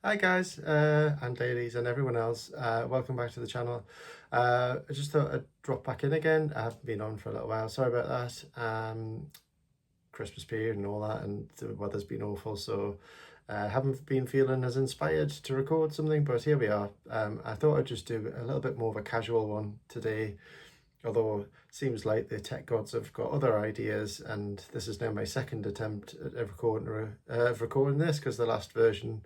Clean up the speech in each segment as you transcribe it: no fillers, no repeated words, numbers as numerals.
Hi guys, and ladies and everyone else. Welcome back to the channel. I just thought I'd drop back in again. I haven't been on for a little while. Sorry about that. Christmas period and all that, and the weather's been awful, so haven't been feeling as inspired to record something. But here we are. I thought I'd just do a little bit more of a casual one today. Although it seems like the tech gods have got other ideas, and this is now my second attempt at recording this because the last version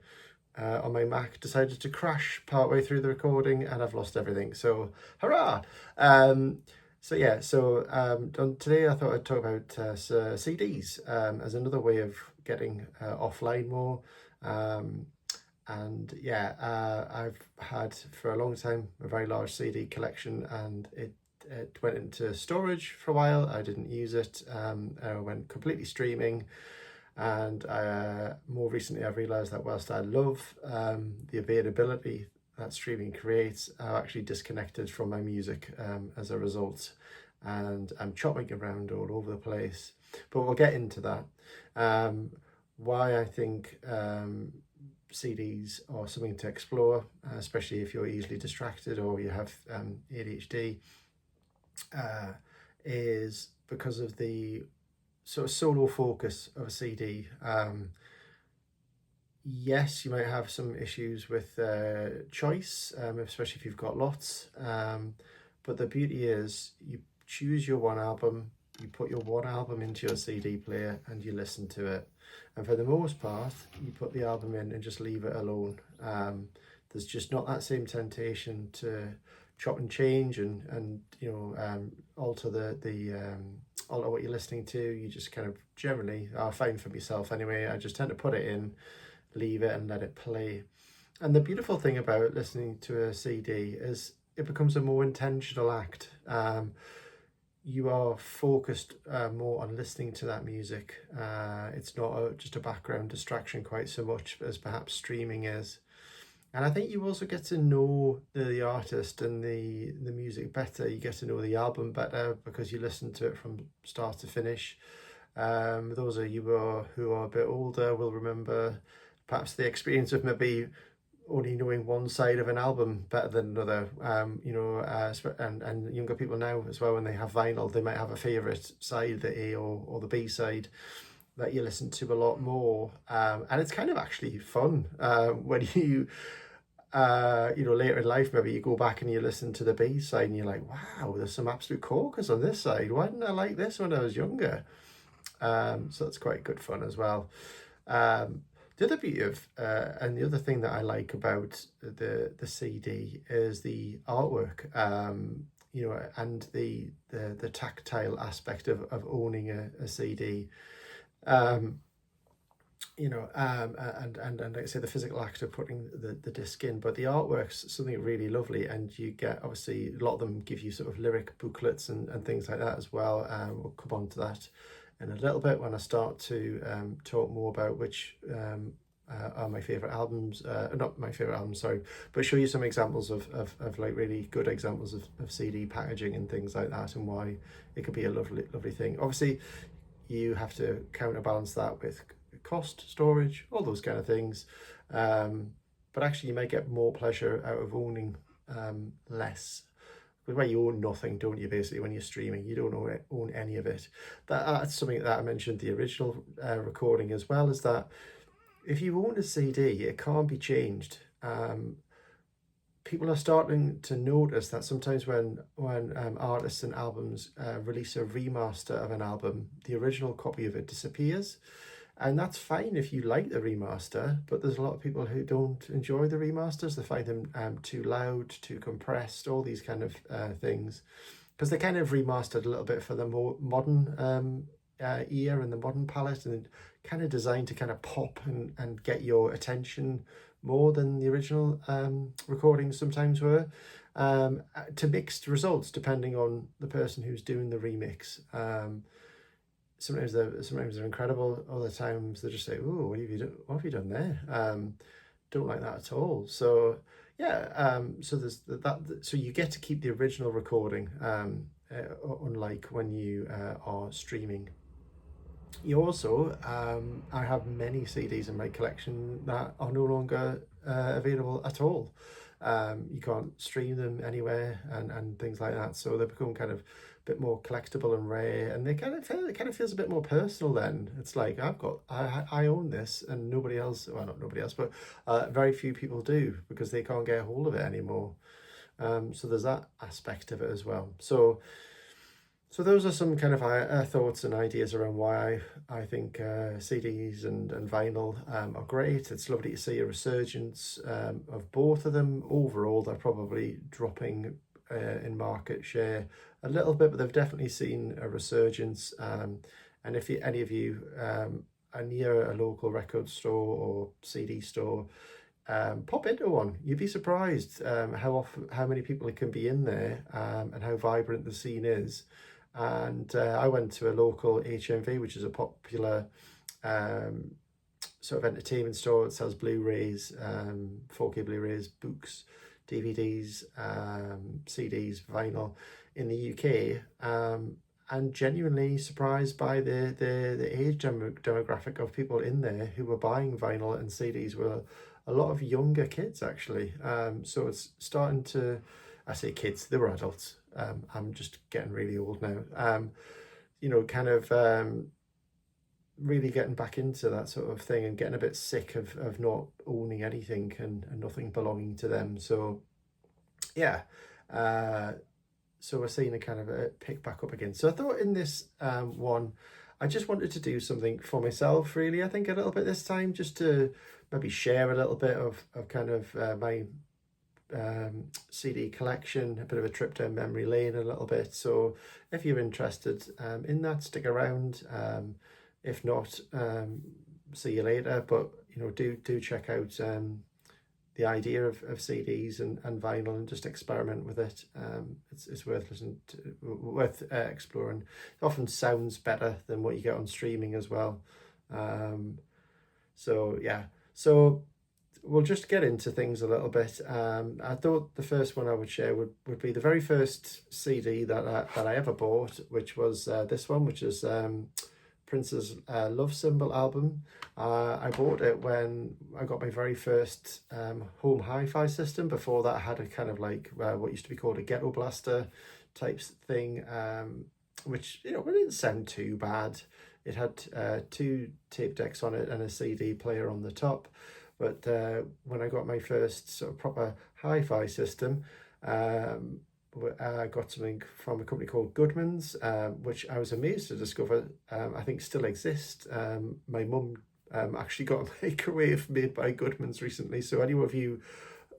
on my Mac decided to crash partway through the recording and I've lost everything. So, hurrah! Today I thought I'd talk about CDs as another way of getting offline more. I've had for a long time a very large CD collection, and it went into storage for a while. I didn't use it. I went completely streaming. And more recently, I've realised that whilst I love the availability that streaming creates, I've actually disconnected from my music as a result. And I'm chopping around all over the place. But we'll get into that. Why I think CDs are something to explore, especially if you're easily distracted or you have ADHD, is because of the sort of solo focus of a CD. Yes, you might have some issues with choice, especially if you've got lots. But the beauty is you choose your one album, you put your one album into your CD player and you listen to it. And for the most part, you put the album in and just leave it alone. There's just not that same temptation to chop and change and alter alter what you're listening to. You just kind of generally, I find for myself anyway, I just tend to put it in, leave it and let it play. And the beautiful thing about listening to a CD is it becomes a more intentional act. You are focused more on listening to that music. It's not just a background distraction quite so much as perhaps streaming is. And I think you also get to know the artist and the music better. You get to know the album better because you listen to it from start to finish. Those of you who are a bit older will remember perhaps the experience of maybe only knowing one side of an album better than another. And younger people now as well, when they have vinyl, they might have a favourite side, the A or the B side, that you listen to a lot more. And it's kind of actually fun when you later in life, maybe you go back and you listen to the B side and you're like, wow, there's some absolute corkers on this side. Why didn't I like this when I was younger? So that's quite good fun as well. The other beauty of, and the other thing that I like about the CD is the artwork, and the tactile aspect of owning a CD. And like I say, the physical act of putting the disc in, but the artwork's something really lovely, and you get, obviously, a lot of them give you sort of lyric booklets and things like that as well. We'll come on to that in a little bit when I start to talk more about which are my favourite albums, not my favourite albums, sorry, but show you some examples of like really good examples of CD packaging and things like that, and why it could be a lovely thing. Obviously, you have to counterbalance that with cost, storage, all those kind of things. But actually, you may get more pleasure out of owning less. Where you own nothing, don't you? Basically, when you're streaming, you don't own any of it. That's something that I mentioned the original recording as well. Is that if you own a CD, it can't be changed. People are starting to notice that sometimes when artists and albums release a remaster of an album, the original copy of it disappears. And that's fine if you like the remaster, but there's a lot of people who don't enjoy the remasters. They find them too loud, too compressed, all these kind of things. Because they kind of remastered a little bit for the more modern ear and the modern palette, and kind of designed to kind of pop and get your attention more than the original recordings sometimes were, to mixed results depending on the person who's doing the remix. Sometimes they're incredible. Other times they're just like, "Oh, what have you done there?" Don't like that at all. So yeah, so there's that. So you get to keep the original recording, unlike when you are streaming. You also, I have many CDs in my collection that are no longer available at all. You can't stream them anywhere and things like that. So they become kind of a bit more collectible and rare, and it kind of feels a bit more personal. Then it's like I own this, and nobody else. Well, not nobody else, but very few people do because they can't get a hold of it anymore. So there's that aspect of it as well. So those are some kind of thoughts and ideas around why I think CDs and vinyl are great. It's lovely to see a resurgence of both of them. Overall, they're probably dropping in market share a little bit, but they've definitely seen a resurgence. And if any of you are near a local record store or CD store, pop into one. You'd be surprised how many people can be in there, and how vibrant the scene is. And I went to a local HMV, which is a popular sort of entertainment store. It sells Blu-rays, 4K Blu-rays, books, DVDs, CDs, vinyl in the UK. And genuinely surprised by the age demographic of people in there who were buying vinyl and CDs were a lot of younger kids, actually. So it's starting to, I say kids, they were adults. I'm just getting really old now. Kind of really getting back into that sort of thing and getting a bit sick of not owning anything and nothing belonging to them. So, yeah. So we're seeing a kind of a pick back up again. So I thought in this one, I just wanted to do something for myself, really, I think a little bit this time, just to maybe share a little bit of kind of my CD collection, a bit of a trip down memory lane a little bit. So if you're interested in that, stick around. If not, see you later. But do check out the idea of CDs and vinyl and just experiment with it. It's worth listening to, worth exploring. It often sounds better than what you get on streaming as well. So yeah, so we'll just get into things a little bit. I thought the first one I would share would be the very first CD that I ever bought, which was this one, which is Prince's Love Symbol album. I bought it when I got my very first home hi-fi system. Before that, I had a kind of like what used to be called a ghetto blaster type thing, which it didn't sound too bad. It had 2 tape decks on it and a CD player on the top. But when I got my first sort of proper hi-fi system, I got something from a company called Goodman's, which I was amazed to discover I think still exists. My mum actually got a microwave made by Goodman's recently, so any of you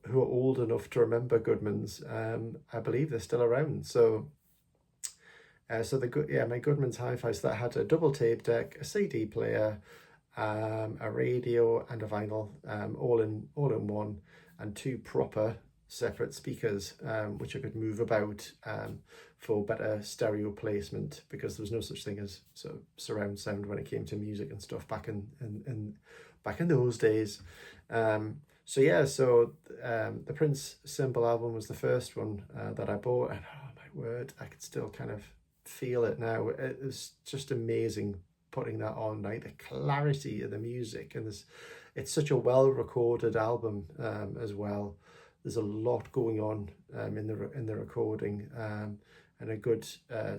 who are old enough to remember Goodman's, I believe they're still around. So my Goodman's hi-fi, so that had a double tape deck, a CD player, a radio and a vinyl, all in one, and 2 proper separate speakers, which I could move about for better stereo placement, because there was no such thing as sort of surround sound when it came to music and stuff back in those days. So the Prince Symbol album was the first one that I bought, and oh my word, I could still kind of feel it now. It was just amazing putting that on, like the clarity of the music, and it's such a well recorded album as well. There's a lot going on in the recording, and a good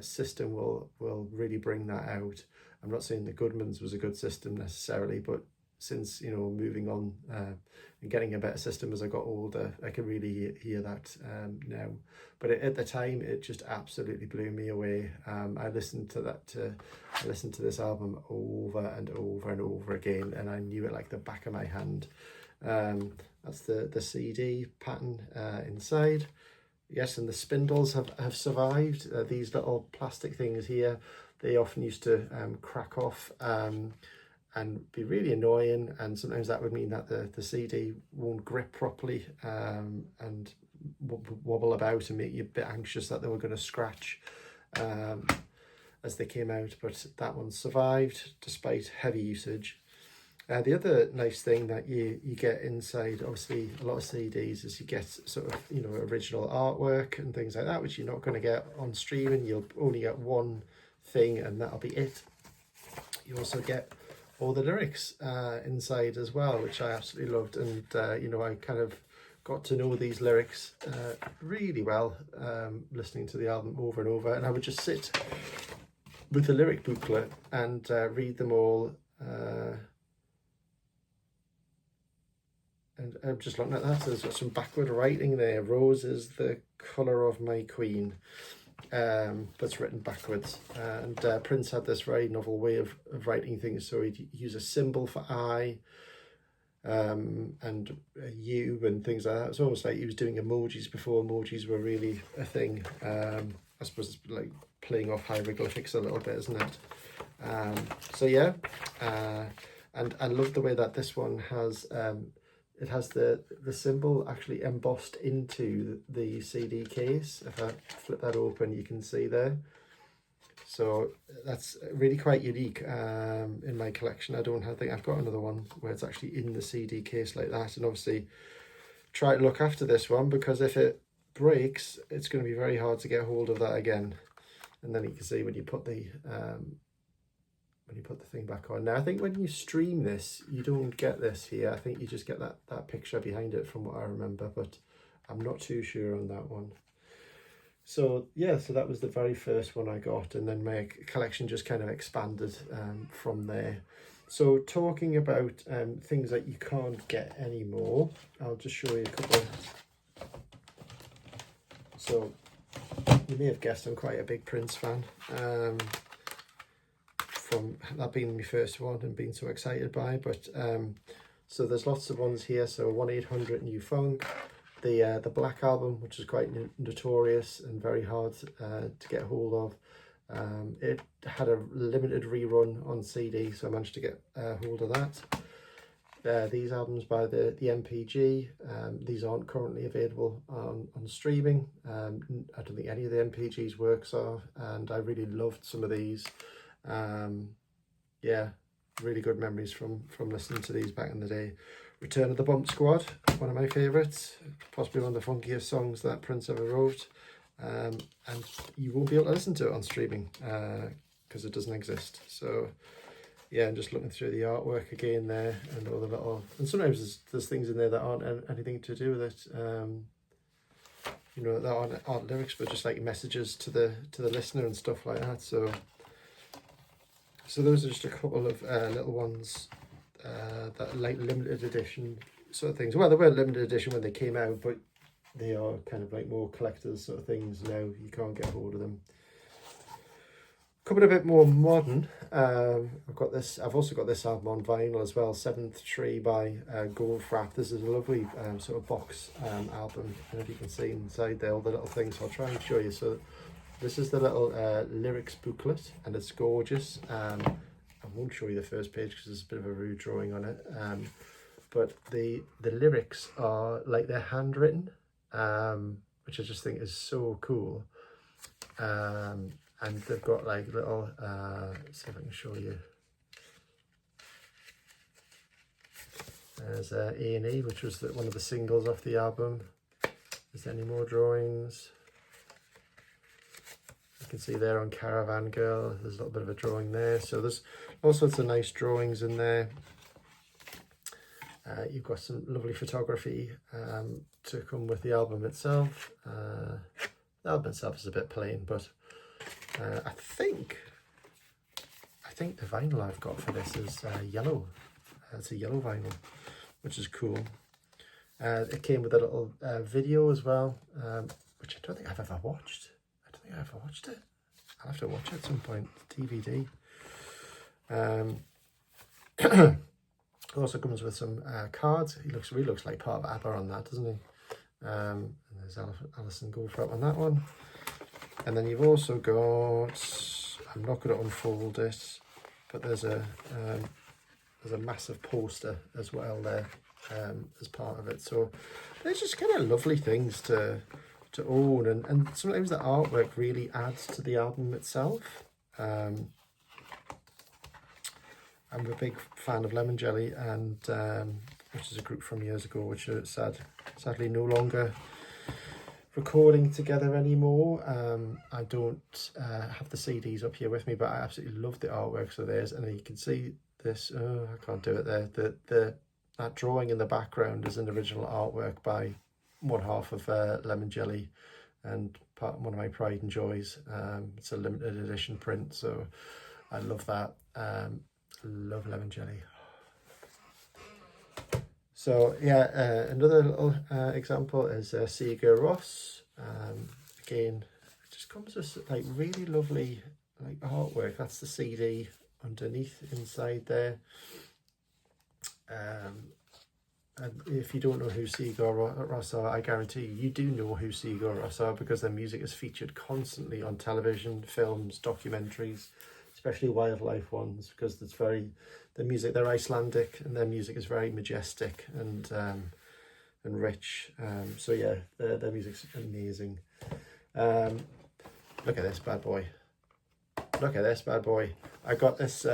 system will really bring that out. I'm not saying the Goodman's was a good system necessarily, but since moving on and getting a better system as I got older, I can really hear that now. But at the time, it just absolutely blew me away. I listened to this album over and over and over again, and I knew it like the back of my hand. That's the CD pattern inside. Yes, and the spindles have survived. These little plastic things here, they often used to crack off and be really annoying, and sometimes that would mean that the CD won't grip properly and wobble about and make you a bit anxious that they were going to scratch as they came out. But that one survived despite heavy usage. The other nice thing that you get inside, obviously, a lot of CDs is you get sort of, original artwork and things like that, which you're not going to get on streaming. You'll only get one thing and that'll be it. you also get all the lyrics inside as well, which I absolutely loved. And you know, I kind of got to know these lyrics really well, listening to the album over and over, and I would just sit with the lyric booklet and read them all. And I'm just looking at that, so there's got some backward writing there. Rose is the colour of my queen, but it's written backwards. And Prince had this very novel way of writing things, so he'd use a symbol for I, and a U and things like that. It's almost like he was doing emojis before emojis were really a thing. I suppose it's like playing off hieroglyphics a little bit, isn't it? So yeah, and I love the way that this one has it has the symbol actually embossed into the CD case. If I flip that open, you can see there. So that's really quite unique in my collection. I think I've got another one where it's actually in the CD case like that. And obviously try to look after this one, because if it breaks, it's going to be very hard to get hold of that again. And then you can see when you put the thing back on. Now, I think when you stream this, you don't get this here. I think you just get that picture behind it from what I remember, but I'm not too sure on that one. So yeah, so that was the very first one I got, and then my collection just kind of expanded from there. So talking about things that you can't get anymore, I'll just show you a couple. So you may have guessed I'm quite a big Prince fan. From that being my first one and being so excited by, but so there's lots of ones here. So 1-800 New Funk, the Black Album, which is quite notorious and very hard to get hold of. It had a limited rerun on CD, so I managed to get hold of that. These albums by the MPG, these aren't currently available on streaming. I don't think any of the MPG's works are, and I really loved some of these. Yeah, really good memories from listening to these back in the day. Return of the Bump Squad, one of my favourites, possibly one of the funkiest songs that Prince ever wrote, and you won't be able to listen to it on streaming because it doesn't exist. So yeah, and just looking through the artwork again there, and all the little, and sometimes there's things in there that aren't anything to do with it, you know, that aren't lyrics, but just like messages to the listener and stuff like that. So those are just a couple of little ones that are like limited edition sort of things. Well, they weren't limited edition when they came out, but they are kind of like more collectors sort of things now. You can't get hold of them. Couple a bit more modern. I've also got this album on vinyl as well, Seventh Tree by Goldfrapp. This is a lovely sort of box album, and if you can see inside there all the little things, I'll try and show you. So this is the little lyrics booklet, and it's gorgeous. I won't show you the first page because there's a bit of a rude drawing on it, but the lyrics are like they're handwritten, which I just think is so cool. And they've got like little, let's see if I can show you. There's A&E, which was one of the singles off the album. Is there any more drawings? You can see there on Caravan Girl, there's a little bit of a drawing there. So there's all sorts of nice drawings in there. You've got some lovely photography to come with the album itself. The album itself is a bit plain, but I think the vinyl I've got for this is yellow. It's a yellow vinyl, which is cool. It came with a little video as well, which I don't think I've ever watched. It. I'll have to watch it at some point. DVD. It also comes with some cards. He really looks like part of ABBA on that, doesn't he? And there's Alison Goldfrapp on that one. And then you've also got, I'm not going to unfold it, but there's a massive poster as well there as part of it. So there's just kind of lovely things to own, and sometimes the artwork really adds to the album itself. I'm a big fan of Lemon Jelly, and which is a group from years ago, which are sadly no longer recording together anymore. I don't have the CDs up here with me, but I absolutely love the artworks of theirs. And you can see this, oh, I can't do it there. That drawing in the background is an original artwork by one half of Lemon Jelly, and one of my pride and joys. It's a limited edition print, so I love that. Love Lemon Jelly. So yeah, another little example is Sigur Rós. Again, it just comes with like really lovely like artwork. That's the CD underneath inside there. And if you don't know who Sigur Rós are, I guarantee you do know who Sigur Rós are, because their music is featured constantly on television, films, documentaries, especially wildlife ones, because it's the music, they're Icelandic, and their music is very majestic and rich. So yeah, their music's amazing. Look at this bad boy. Look at this bad boy. I got this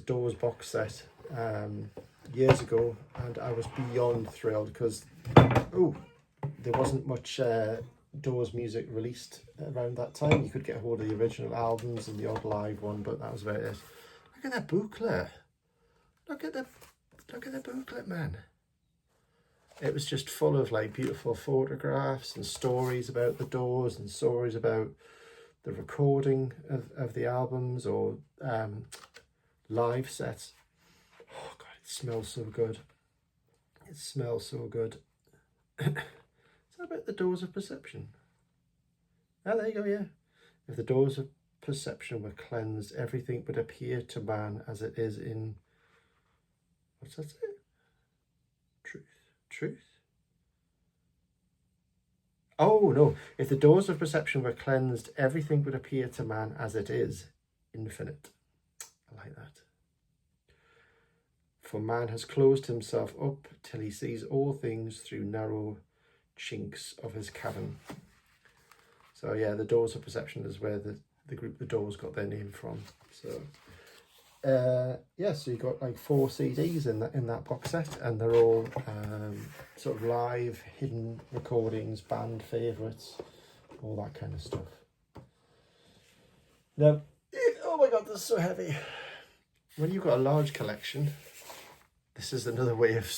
Doors box set years ago, and I was beyond thrilled because there wasn't much Doors music released around that time. You could get hold of the original albums and the odd live one, but that was about it. Look at that booklet. Look at the booklet, man. It was just full of like beautiful photographs and stories about the Doors and stories about the recording of the albums or live sets. Oh God, it smells so good. It smells so good. Is that about the doors of perception? Oh, there you go, yeah. If the doors of perception were cleansed, everything would appear to man as it is in... What's that say? Truth? Oh, no. If the doors of perception were cleansed, everything would appear to man as it is, infinite. I like that. For man has closed himself up till he sees all things through narrow chinks of his cavern. So yeah, the doors of perception is where the group The Doors got their name from. So yeah, so you got like 4 CDs in that box set, and they're all sort of live, hidden recordings, band favourites, all that kind of stuff. Now, oh my God, this is so heavy. When you've got a large collection, this is another way of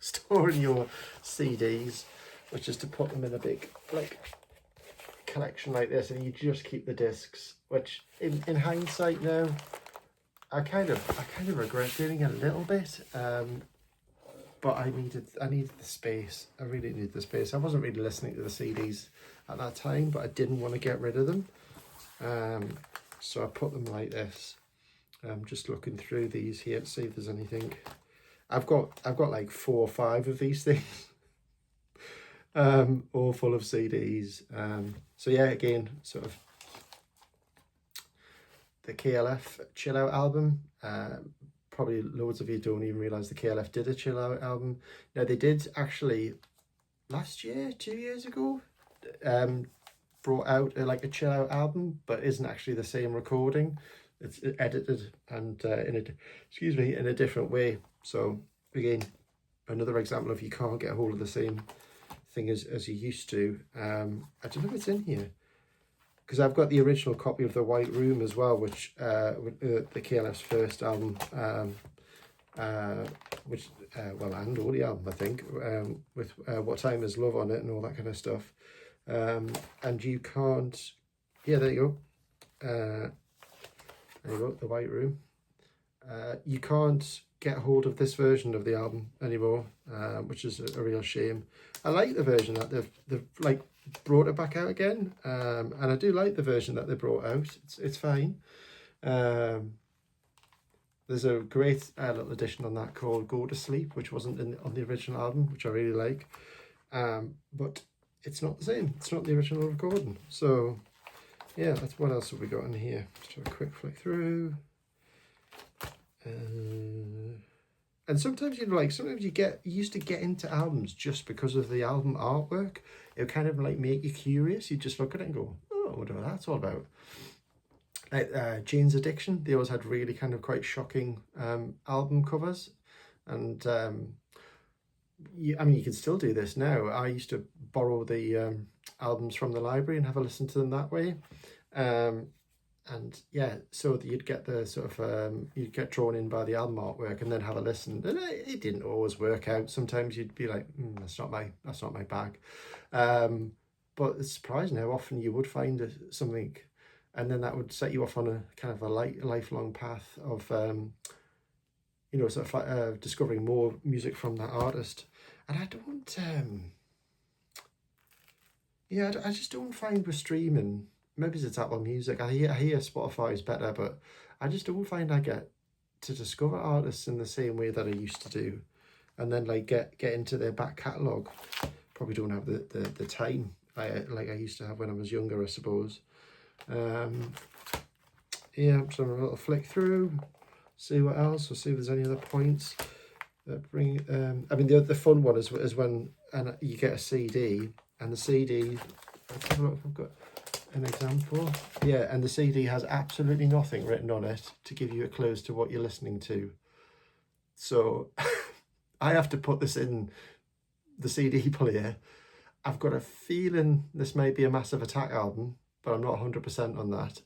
storing your CDs, which is to put them in a big like collection like this, and you just keep the discs, which in hindsight now, I kind of regret doing a little bit, but I needed the space. I really needed the space. I wasn't really listening to the CDs at that time, but I didn't want to get rid of them, so I put them like this. I'm just looking through these here to see if there's anything. I've got like 4 or 5 of these things, all full of CDs. So yeah, again, sort of the KLF Chill Out album. Probably loads of you don't even realise the KLF did a Chill Out album. Now they did actually last year, 2 years ago, brought out like a Chill Out album, but isn't actually the same recording. It's edited and in a different way. So again, another example of you can't get a hold of the same thing as you used to. I don't know if it's in here, because I've got the original copy of The White Room as well, which the KLF's first album, and all the album, I think, with What Time Is Love on it and all that kind of stuff. And you can't, yeah, there you go. There you go, The White Room. You can't get hold of this version of the album anymore, which is a real shame. I like the version that they've like brought it back out again, and I do like the version that they brought out. It's fine. There's a great little edition on that called Go to Sleep, which wasn't on the original album, which I really like, but it's not the same. It's not the original recording. So yeah, that's what else have we got in here. Just have a quick flick through. And sometimes, you know, like sometimes you used to get into albums just because of the album artwork. It would kind of like make you curious. You just look at it and go, oh, I wonder what that's all about. Like Jane's Addiction, they always had really kind of quite shocking album covers. And I mean, you can still do this now. I used to borrow the albums from the library and have a listen to them that way. And yeah, so you'd get the sort of you'd get drawn in by the album artwork and then have a listen. And it didn't always work out. Sometimes you'd be like, that's not my bag. But it's surprising how often you would find something, and then that would set you off on a kind of a lifelong path of sort of discovering more music from that artist. And I don't I just don't find with streaming. Maybe it's Apple Music. I hear Spotify is better, but I just don't find I get to discover artists in the same way that I used to do, and then like get into their back catalogue. Probably don't have the time like I used to have when I was younger, I suppose. Yeah, so a little flick through, see what else, or see if there's any other points that bring. I mean, the fun one is when you get a CD, and the CD. Let's have a look if I've got an example. Yeah, and the CD has absolutely nothing written on it to give you a clue as to what you're listening to. So I have to put this in the CD player. I've got a feeling this may be a Massive Attack album, but I'm not 100% on that.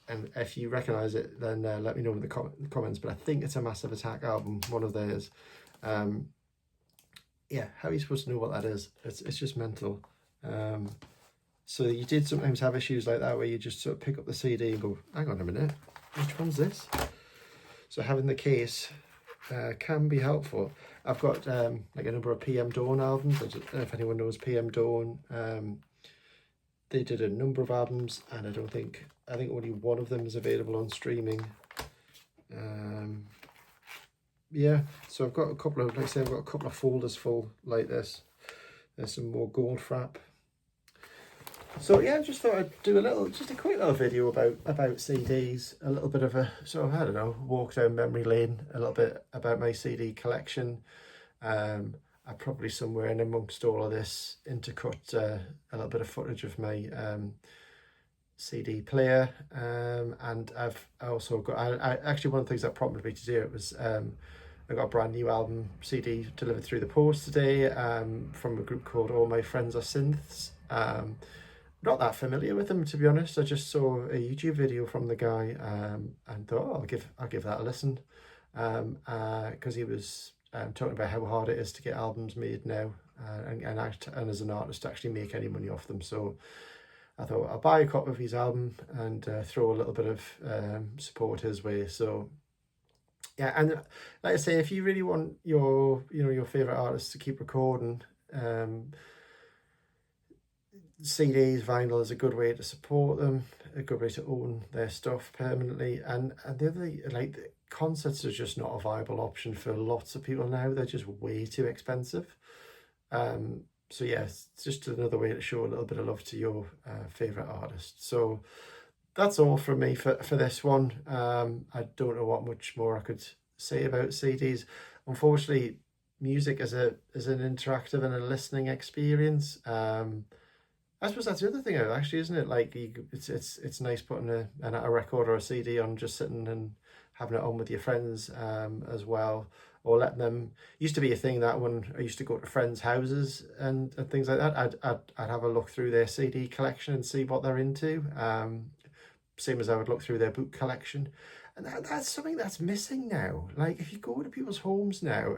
And if you recognise it, then let me know in the comments. But I think it's a Massive Attack album, one of theirs. Yeah, how are you supposed to know what that is? It's just mental. So you did sometimes have issues like that where you just sort of pick up the CD and go, hang on a minute, which one's this? So having the case can be helpful. I've got like a number of PM Dawn albums. I don't know if anyone knows PM Dawn. They did a number of albums, and I think only one of them is available on streaming. Yeah, so I've got a couple of, like I say, I've got a couple of folders full like this. There's some more Goldfrapp. So yeah, I just thought I'd do just a quick little video about CDs, a little bit of a sort of, I don't know, walk down memory lane, a little bit about my CD collection. I probably somewhere in amongst all of this intercut a little bit of footage of my CD player, and I've also got, I actually, one of the things that prompted me to do it was I got a brand new album CD delivered through the post today from a group called All My Friends Are Synths. Not that familiar with them, to be honest. I just saw a YouTube video from the guy and thought, oh, I'll give that a listen, because he was talking about how hard it is to get albums made now, and as an artist to actually make any money off them. So I thought I'll buy a copy of his album and throw a little bit of support his way. So yeah, and like I say, if you really want your favorite artists to keep recording, CDs, vinyl is a good way to support them, a good way to own their stuff permanently. And the other, like, concerts are just not a viable option for lots of people now. They're just way too expensive. So yeah, it's just another way to show a little bit of love to your favorite artist. So that's all from me for this one. I don't know what much more I could say about CDs. Unfortunately, music is an interactive and a listening experience. I suppose that's the other thing, actually, isn't it? Like, it's nice putting a record or a CD on, just sitting and having it on with your friends as well, or letting them. Used to be a thing that when I used to go to friends' houses and things like that, I'd have a look through their CD collection and see what they're into. Same as I would look through their book collection, and that's something that's missing now. Like, if you go to people's homes now,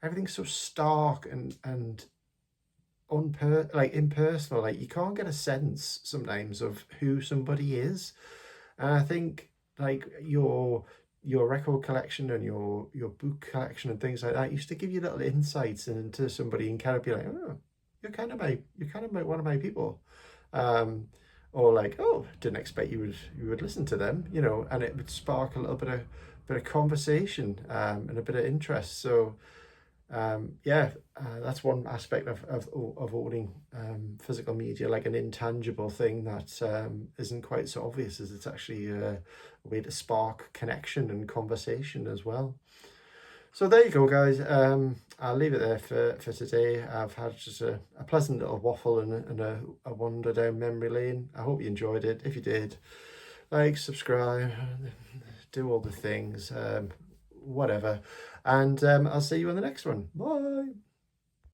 everything's so stark and impersonal. Like, you can't get a sense sometimes of who somebody is. And I think, like, your record collection and your book collection and things like that used to give you little insights into somebody and kind of be like, oh, you're kind of one of my people, or like, oh, didn't expect you would listen to them, and it would spark a little bit of conversation and a bit of interest. So yeah, that's one aspect of owning physical media, like an intangible thing that isn't quite so obvious, as it's actually a way to spark connection and conversation as well. So there you go, guys. I'll leave it there for today. I've had just a pleasant little waffle and a wander down memory lane. I hope you enjoyed it. If you did, like, subscribe, do all the things, whatever. And I'll see you on the next one. Bye.